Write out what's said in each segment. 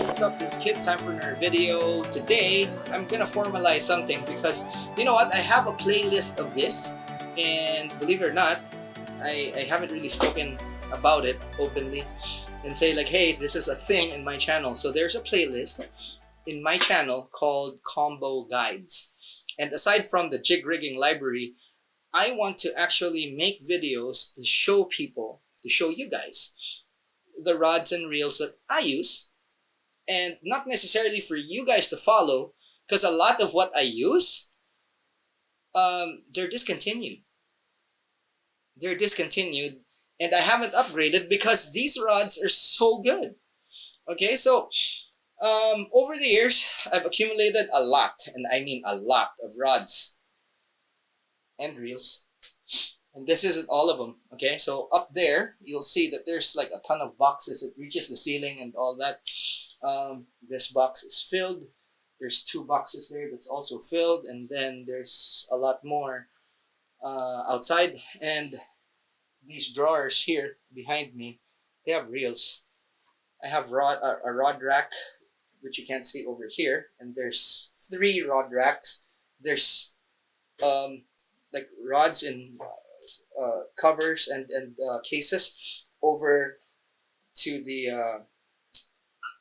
What's up, it's Kit. Time for another video. Today, I'm gonna formalize something because you know what? I have a playlist of this, and believe it or not, I haven't really spoken about it openly and say like, hey, this is a thing in my channel. So there's a playlist in my channel called Combo Guides. And aside from the jig rigging library, I want to actually make videos to show people, to show you guys, the rods and reels that I use, and not necessarily for you guys to follow, because a lot of what I use, they're discontinued. They're discontinued, and I haven't upgraded because these rods are so good. Okay, so over the years, I've accumulated a lot, and I mean a lot of rods and reels. And this isn't all of them, okay? So up there, you'll see that there's like a ton of boxes. It reaches the ceiling and all that. This box is filled. There's 2 boxes there that's also filled. And then there's a lot more outside. And these drawers here behind me, they have reels. I have a rod rack, which you can't see over here. And there's 3 rod racks. There's like rods in covers and cases over to the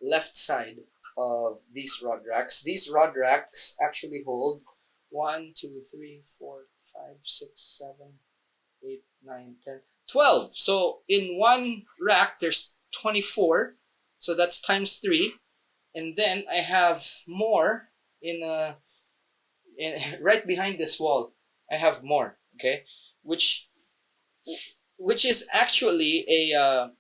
left side of these rod racks. These rod racks actually hold 1, 2, 3, 4, 5, 6, 7, 8, 9, 10, 12. So in one rack there's 24. So that's times 3. And then I have more in right behind this wall. I have more, okay? Which is actually a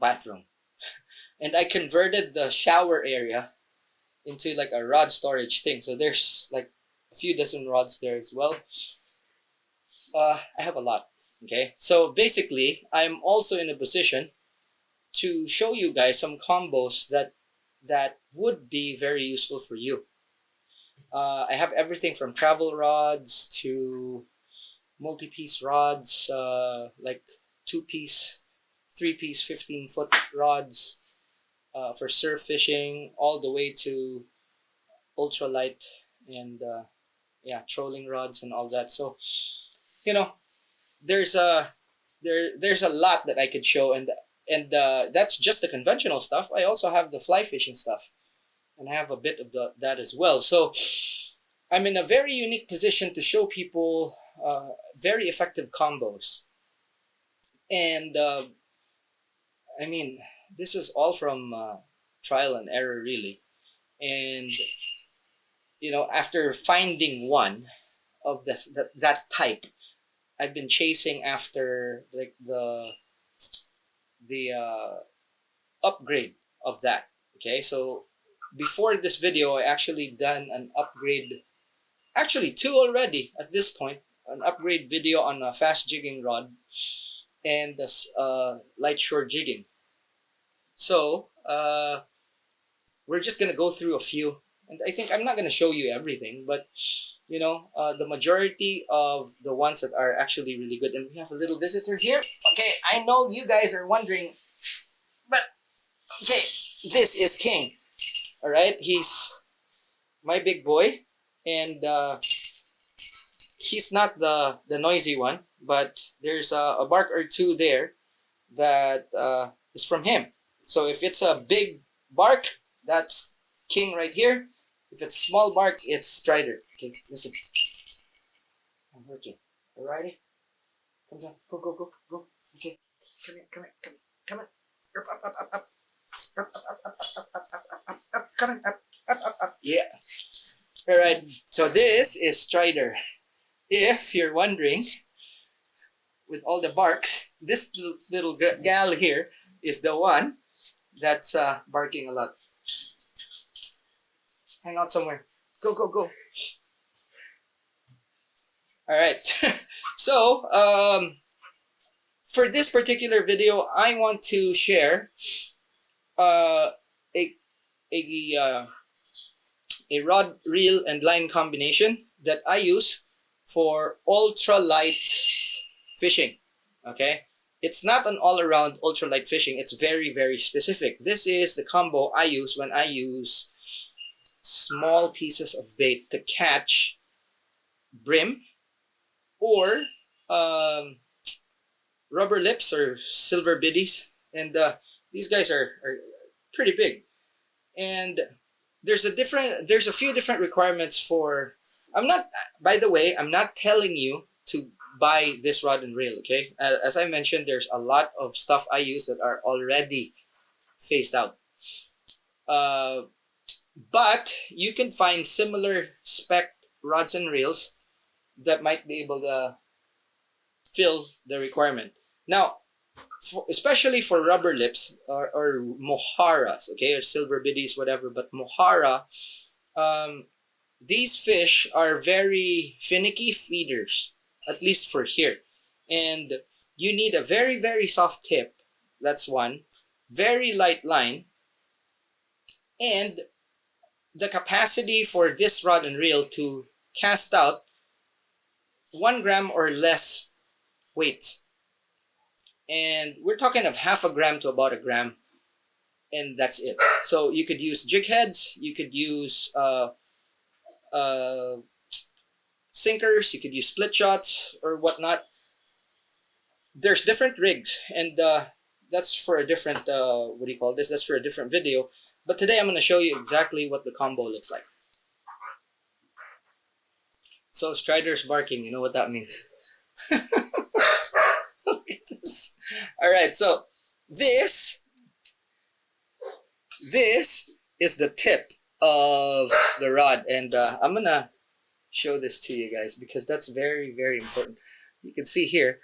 bathroom, and I converted the shower area into like a rod storage thing. So there's like a few dozen rods there as well. I have a lot. Okay, so basically, I'm also in a position to show you guys some combos that would be very useful for you. I have everything from travel rods to multi-piece rods, like 2-piece, 3-piece, 15-foot rods for surf fishing, all the way to ultralight and trolling rods and all that. So, you know, there's a lot that I could show, and that's just the conventional stuff. I also have the fly fishing stuff, and I have a bit of that as well. So I'm in a very unique position to show people very effective combos. And I mean, this is all from trial and error, really. And, you know, after finding one of that type, I've been chasing after like the upgrade of that. Okay, so before this video, I actually done an upgrade, actually 2 already at this point, an upgrade video on a fast jigging rod and the light shore jigging. So we're just gonna go through a few, and I think I'm not gonna show you everything, but you know, the majority of the ones that are actually really good. And we have a little visitor here. Okay, I know you guys are wondering, but okay, this is King. All right, he's my big boy, and he's not the noisy one, but there's a bark or 2 there that is from him. So if it's a big bark, that's King right here. If it's small bark, it's Strider. Okay, listen. I'm working. Alrighty? Come on, go. Okay. Come here. Come on. Up. Come on, up. Yeah. Alright, so this is Strider. If you're wondering, with all the barks, this little gal here is the one that's barking a lot. Hang out somewhere. Go. Alright, so for this particular video, I want to share a rod, reel, and line combination that I use for ultralight fishing. Okay, it's not an all-around ultralight fishing. It's very, very specific. This is the combo I use when I use small pieces of bait to catch bream or rubber lips or silver biddies. And these guys are pretty big. And there's a few different requirements for. I'm not. By the way, I'm not telling you to buy this rod and reel. Okay, as I mentioned, there's a lot of stuff I use that are already phased out. But you can find similar spec rods and reels that might be able to fill the requirement. Now, especially for rubber lips or mojarras, okay, or silver biddies, whatever, but mojarra, these fish are very finicky feeders, at least for here. And you need a very, very soft tip, that's one, very light line, and the capacity for this rod and reel to cast out 1 gram or less weight. And we're talking of half a gram to about a gram, and that's it. So you could use jig heads, you could use sinkers, you could use split shots or whatnot. There's different rigs, and that's for a different what do you call this? That's for a different video. But today I'm going to show you exactly what the combo looks like. So Strider's barking, you know what that means. Look at this. All right, so this is the tip of the rod, and I'm gonna show this to you guys because that's very, very important. You can see here,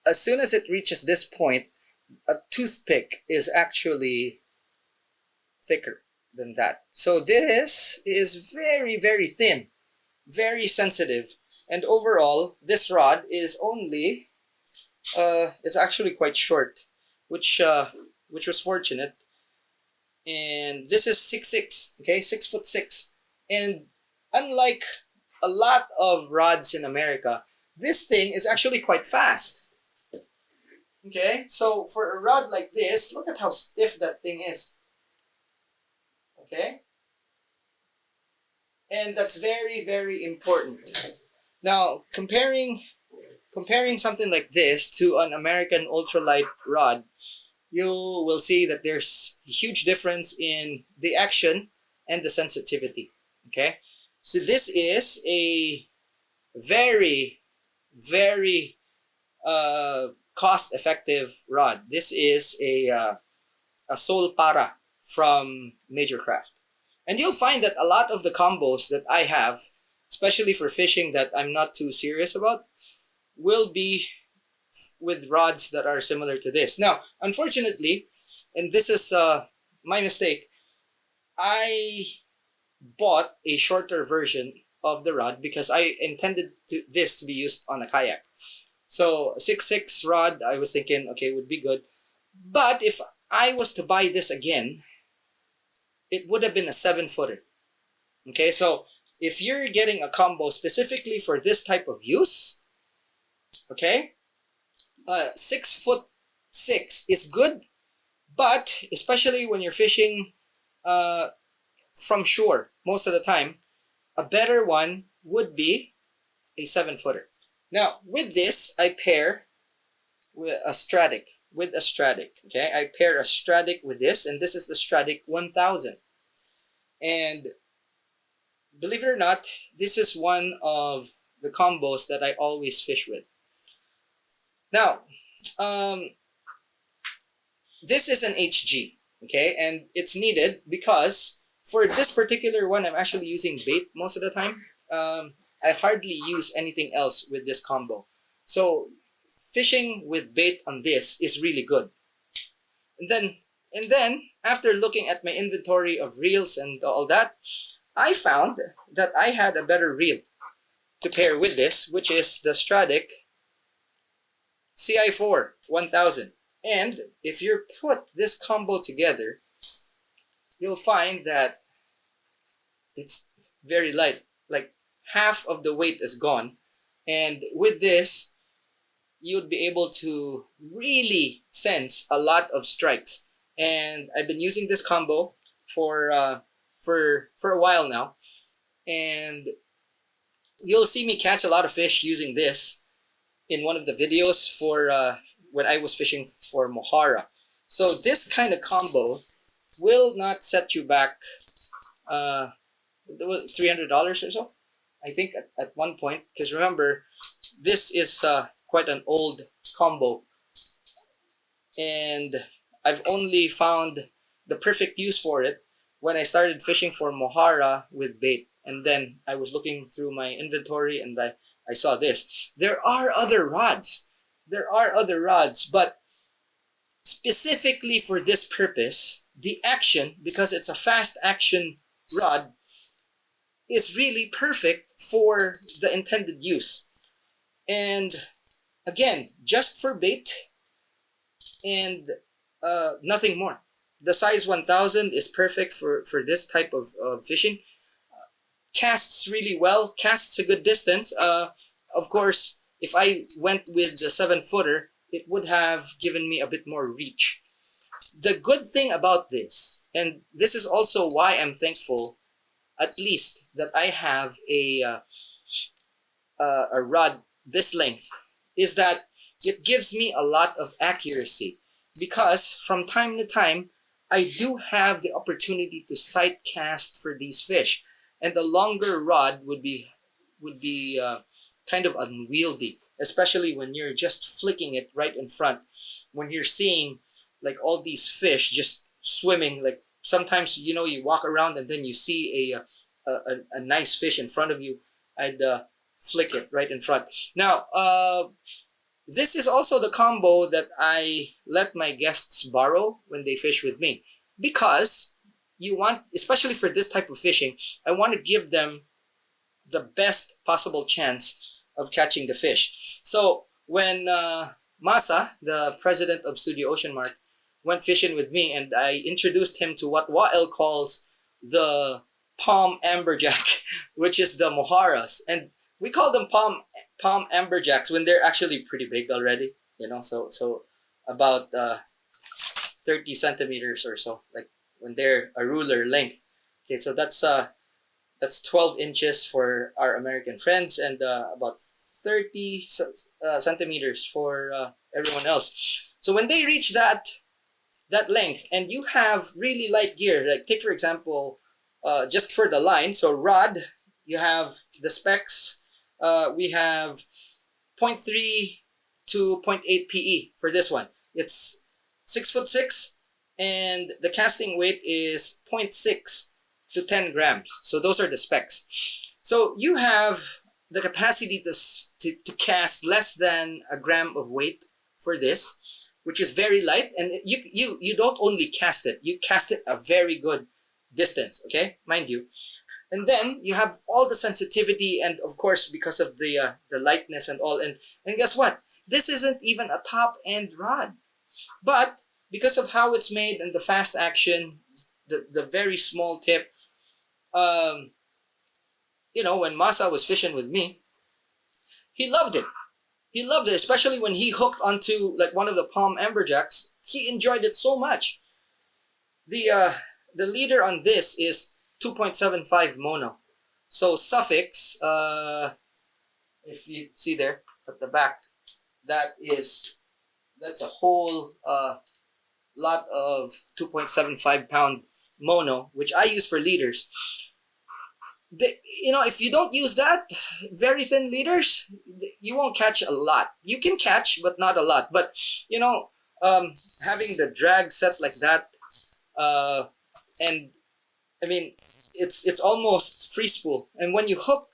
as soon as it reaches this point, a toothpick is actually thicker than that. So this is very, very thin, very sensitive, and overall this rod is only it's actually quite short, which was fortunate. And this is 6'6", okay, 6'6", and unlike a lot of rods in America, this thing is actually quite fast. Okay, so for a rod like this, look at how stiff that thing is. Okay, and that's very, very important. Now, comparing something like this to an American ultralight rod, you will see that there's a huge difference in the action and the sensitivity. Okay, so this is a very, very cost-effective rod. This is a Sol Para from Major Craft, and you'll find that a lot of the combos that I have, especially for fishing that I'm not too serious about, will be with rods that are similar to this. Now, unfortunately, and this is my mistake, I bought a shorter version of the rod because I intended this to be used on a kayak. So 6'6" rod, I was thinking, okay, would be good. But if I was to buy this again, it would have been a 7-footer. Okay, so if you're getting a combo specifically for this type of use, okay, 6'6" is good, but especially when you're fishing from shore most of the time, a better one would be a 7-footer. Now, with this, I pair with a Stratic. Okay, I pair a Stratic with this, and this is the Stratic 1000. And believe it or not, this is one of the combos that I always fish with. Now, this is an HG, okay, and it's needed because for this particular one, I'm actually using bait most of the time. I hardly use anything else with this combo. So fishing with bait on this is really good. And then after looking at my inventory of reels and all that, I found that I had a better reel to pair with this, which is the Stratic CI4 1000. And if you put this combo together, you'll find that it's very light. Like half of the weight is gone. And with this, you'd be able to really sense a lot of strikes. And I've been using this combo for for a while now, and you'll see me catch a lot of fish using this in one of the videos for when I was fishing for Mojarra. So this kind of combo will not set you back $300 or so, I think, at one point. Because remember, this is quite an old combo, and I've only found the perfect use for it when I started fishing for Mojarra with bait. And then I was looking through my inventory, and I saw this. There are other rods. There are other rods, but specifically for this purpose, the action, because it's a fast action rod, is really perfect for the intended use. And again, just for bait and nothing more. The size 1000 is perfect for this type of fishing. Casts really well, casts a good distance. Of course, if I went with the 7-footer, it would have given me a bit more reach. The good thing about this, and this is also why I'm thankful, at least that I have a rod this length, is that it gives me a lot of accuracy, because from time to time I do have the opportunity to sight cast for these fish, and the longer rod would be kind of unwieldy, especially when you're just flicking it right in front, when you're seeing like all these fish just swimming. Like sometimes, you know, you walk around and then you see a nice fish in front of you. I'd flick it right in front. Now, this is also the combo that I let my guests borrow when they fish with me, because you want, especially for this type of fishing, I want to give them the best possible chance of catching the fish. So when Masa, the president of Studio Ocean Mark, went fishing with me, and I introduced him to what Wael calls the palm amberjack, which is the Mojarras, and we call them palm amberjacks when they're actually pretty big already. You know, so about 30 centimeters or so, like when they're a ruler length. Okay, so that's 12 inches for our American friends, and about 30 centimeters for everyone else. So when they reach that length, and you have really light gear, like take for example, just for the line, so rod, you have the specs. We have 0.3 to 0.8 PE for this one. It's 6'6", and the casting weight is 0.6 to 10 grams. So those are the specs. So you have the capacity to cast less than a gram of weight for this, which is very light. And you don't only cast it, you cast it a very good distance, okay, mind you. And then you have all the sensitivity, and of course, because of the lightness and all. And guess what? This isn't even a top end rod, but because of how it's made and the fast action, the very small tip, you know, when Masa was fishing with me, he loved it. He loved it, especially when he hooked onto like one of the palm amberjacks. He enjoyed it so much. The leader on this is 2.75 mono. So suffix, if you see there at the back, that's a whole lot of 2.75 pound mono, which I use for leaders. You know, if you don't use that, very thin leaders, you won't catch a lot. You can catch, but not a lot. But you know, having the drag set like that, and I mean, it's almost free spool. And when you hook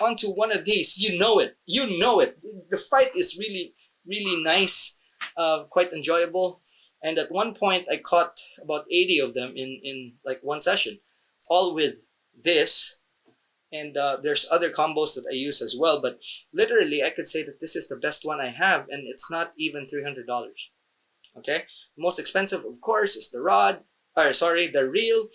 onto one of these, you know it. You know it. The fight is really, really nice, quite enjoyable. And at one point, I caught about 80 of them in like one session, all with this. And there's other combos that I use as well. But literally, I could say that this is the best one I have, and it's not even $300. Okay? Most expensive, of course, is the the reel.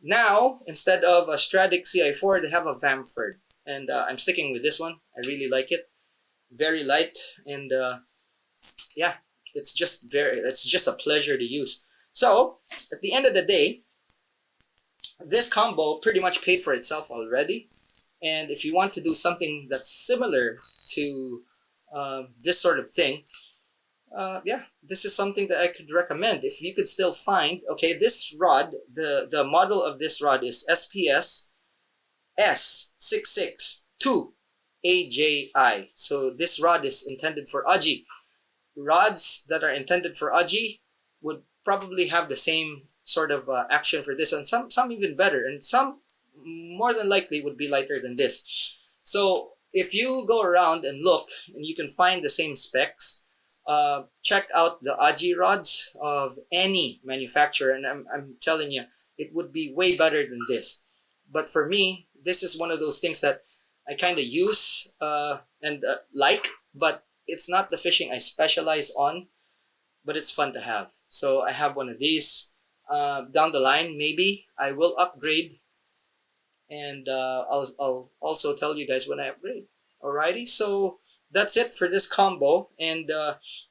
Now, instead of a Stradic CI4, they have a Vamford. And I'm sticking with this one. I really like it. very light, and yeah, it's just a pleasure to use. So at the end of the day, this combo pretty much paid for itself already. And if you want to do something that's similar to this sort of thing, yeah, this is something that I could recommend. If you could still find, okay, this rod, the model of this rod is SPS S662 AJI. So this rod is intended for Aji. Rods that are intended for Aji would probably have the same sort of action for this, and some even better, and some more than likely would be lighter than this. So if you go around and look, and you can find the same specs, check out the Aji rods of any manufacturer, and I'm telling you, it would be way better than this. But for me, this is one of those things that I kind of use and like, but it's not the fishing I specialize on, but it's fun to have. So I have one of these. Down the line, maybe I will upgrade, and I'll also tell you guys when I upgrade. Alrighty, so that's it for this combo. And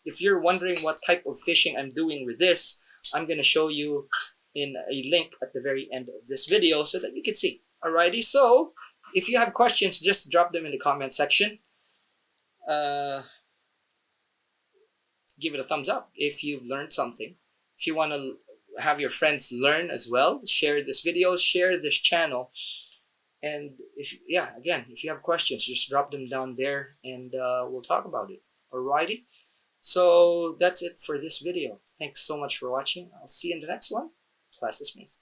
if you're wondering what type of fishing I'm doing with this, I'm gonna show you in a link at the very end of this video so that you can see. Alrighty, so if you have questions, just drop them in the comment section. Give it a thumbs up if you've learned something. If you want to have your friends learn as well, share this video, share this channel. And if you have questions, just drop them down there, and we'll talk about it. Alrighty, so that's it for this video. Thanks so much for watching. I'll see you in the next one. Class dismissed.